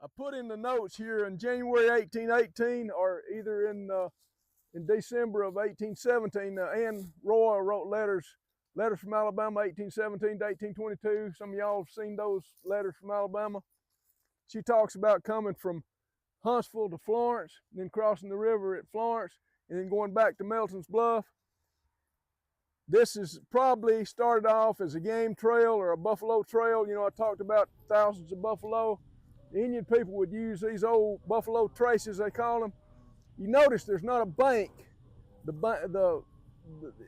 I put in the notes here in January 1818, or either in December of 1817. Ann Roy wrote letters from Alabama, 1817 to 1822. Some of y'all have seen those letters from Alabama. She talks about coming from Huntsville to Florence, then crossing the river at Florence, and then going back to Melton's Bluff. This is probably started off as a game trail or a buffalo trail. You know, I talked about thousands of buffalo. The Indian people would use these old buffalo traces, they call them. You notice there's not a bank.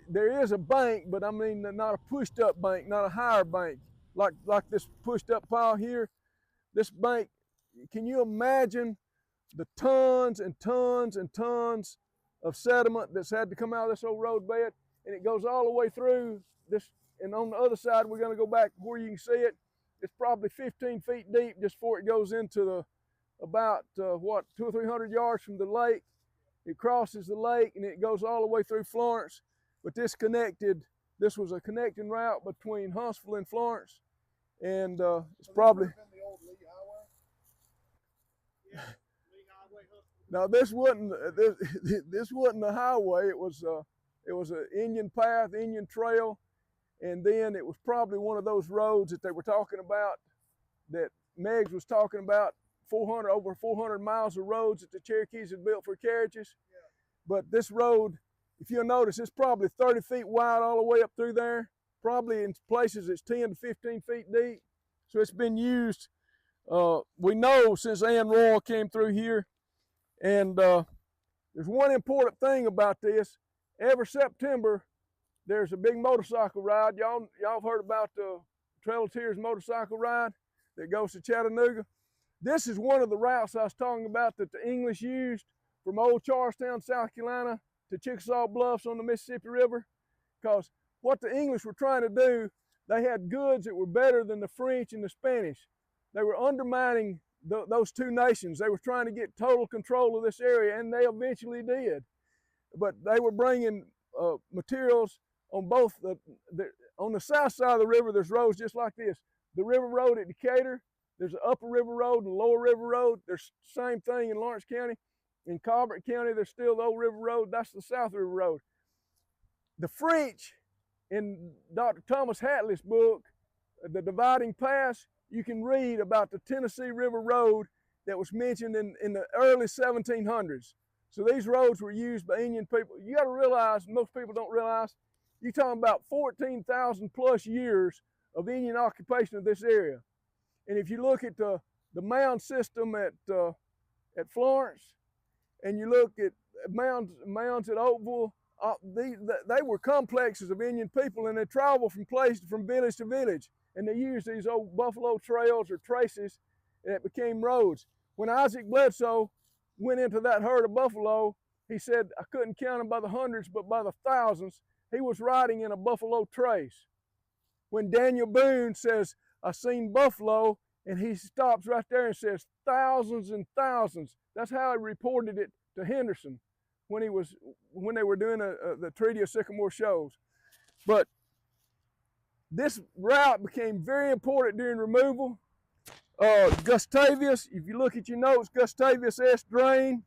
There is a bank, but I mean not a pushed up bank, not a higher bank like this pushed up pile here. This bank, can you imagine the tons and tons and tons of sediment that's had to come out of this old road bed? And it goes all the way through this, and on the other side we're going to go back where you can see it. It's probably 15 feet deep just before it goes into the about 200 or 300 yards from the lake. It crosses the lake and it goes all the way through Florence. But this was a connecting route between Huntsville and Florence, and it's probably the old Lee Highway. Yeah, Lee Highway. now this wasn't a highway. It was an Indian path, Indian trail, and then it was probably one of those roads that they were talking about, that Meggs was talking about, over 400 miles of roads that the Cherokees had built for carriages. Yeah. But this road, if you'll notice, it's probably 30 feet wide all the way up through there. Probably in places it's 10 to 15 feet deep. So it's been used, we know, since Ann Roy came through here. And there's one important thing about this. Every September, there's a big motorcycle ride. Y'all have heard about the Trail of Tears motorcycle ride that goes to Chattanooga. This is one of the routes I was talking about that the English used from old Charlestown, South Carolina to Chickasaw Bluffs on the Mississippi River. Because what the English were trying to do, they had goods that were better than the French and the Spanish. They were undermining those two nations. They were trying to get total control of this area, and they eventually did. But they were bringing materials on both on the south side of the river. There's roads just like this. The river road at Decatur, there's an upper river road and a lower river road. There's the same thing in Lawrence County. In Colbert County, there's still the old river road. That's the South River Road. The French, in Dr. Thomas Hatley's book, The Dividing Pass, you can read about the Tennessee River Road that was mentioned in the early 1700s. So these roads were used by Indian people. You got to realize, most people don't realize, you're talking about 14,000 plus years of Indian occupation of this area. And if you look at the mound system at Florence, and you look at mounds at Oakville, they were complexes of Indian people, and they traveled from village to village, and they used these old buffalo trails or traces that became roads. When Isaac Bledsoe went into that herd of buffalo, he said, I couldn't count them by the hundreds, but by the thousands. He was riding in a buffalo trace. When Daniel Boone says, I seen buffalo, and he stops right there and says, thousands and thousands. That's how he reported it to Henderson when they were doing the Treaty of Sycamore Shoals. But this route became very important during removal. Gustavus, if you look at your notes, Gustavus S. Drain,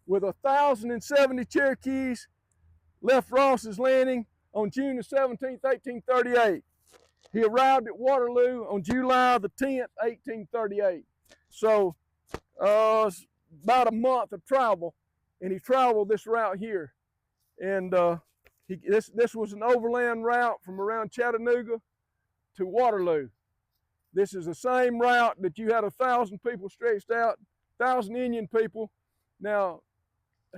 with 1,070 Cherokees, left Ross's Landing on June the 17th, 1838. He arrived at Waterloo on July the 10th, 1838. So about a month of travel, and he traveled this route here. And this was an overland route from around Chattanooga to Waterloo. This is the same route that you had 1,000 people stretched out, 1,000 Indian people. Now,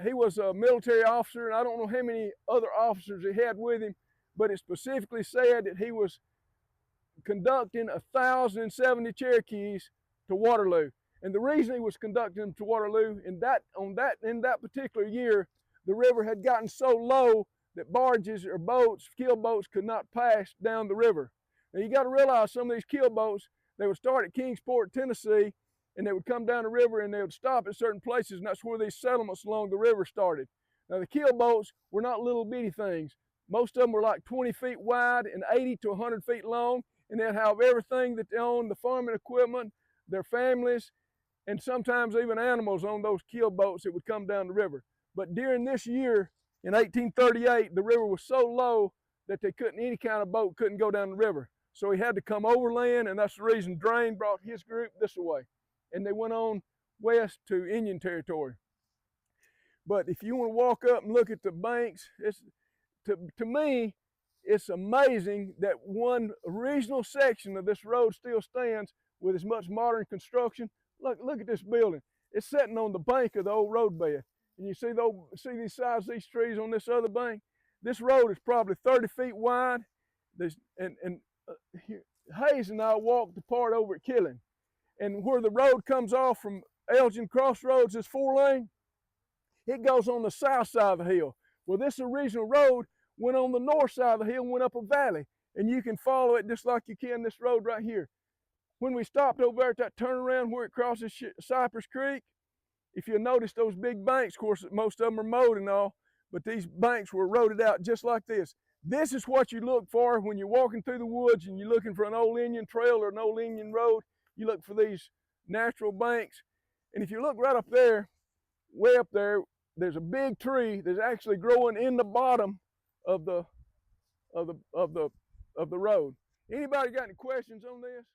he was a military officer, and I don't know how many other officers he had with him, but it specifically said that he was conducting 1,070 Cherokees to Waterloo. And the reason he was conducting them to Waterloo, in that particular year, the river had gotten so low that barges or boats, keel boats, could not pass down the river. Now you got to realize some of these keel boats, they would start at Kingsport, Tennessee, and they would come down the river and they would stop at certain places, and that's where these settlements along the river started. Now the keel boats were not little bitty things. Most of them were like 20 feet wide and 80 to 100 feet long, and they'd have everything that they owned, the farming equipment, their families, and sometimes even animals on those keel boats that would come down the river. But during this year, in 1838, the river was so low that any kind of boat couldn't go down the river. So he had to come overland, and that's the reason Drain brought his group this way. And they went on west to Indian Territory. But if you want to walk up and look at the banks, to me, it's amazing that one regional section of this road still stands with as much modern construction. Look at this building. It's sitting on the bank of the old roadbed. And you see these size of these trees on this other bank? This road is probably 30 feet wide. Hayes and I walked the part over at Killing. And where the road comes off from Elgin Crossroads is 4-lane. It goes on the south side of the hill. Well, this original road went on the north side of the hill and went up a valley. And you can follow it just like you can this road right here. When we stopped over there at that turnaround where it crosses Cypress Creek, if you notice those big banks, of course, most of them are mowed and all, but these banks were eroded out just like this. This is what you look for when you're walking through the woods and you're looking for an old Indian trail or an old Indian road. You look for these natural banks. And if you look right up there, way up there, there's a big tree that's actually growing in the bottom of the road. Anybody got any questions on this?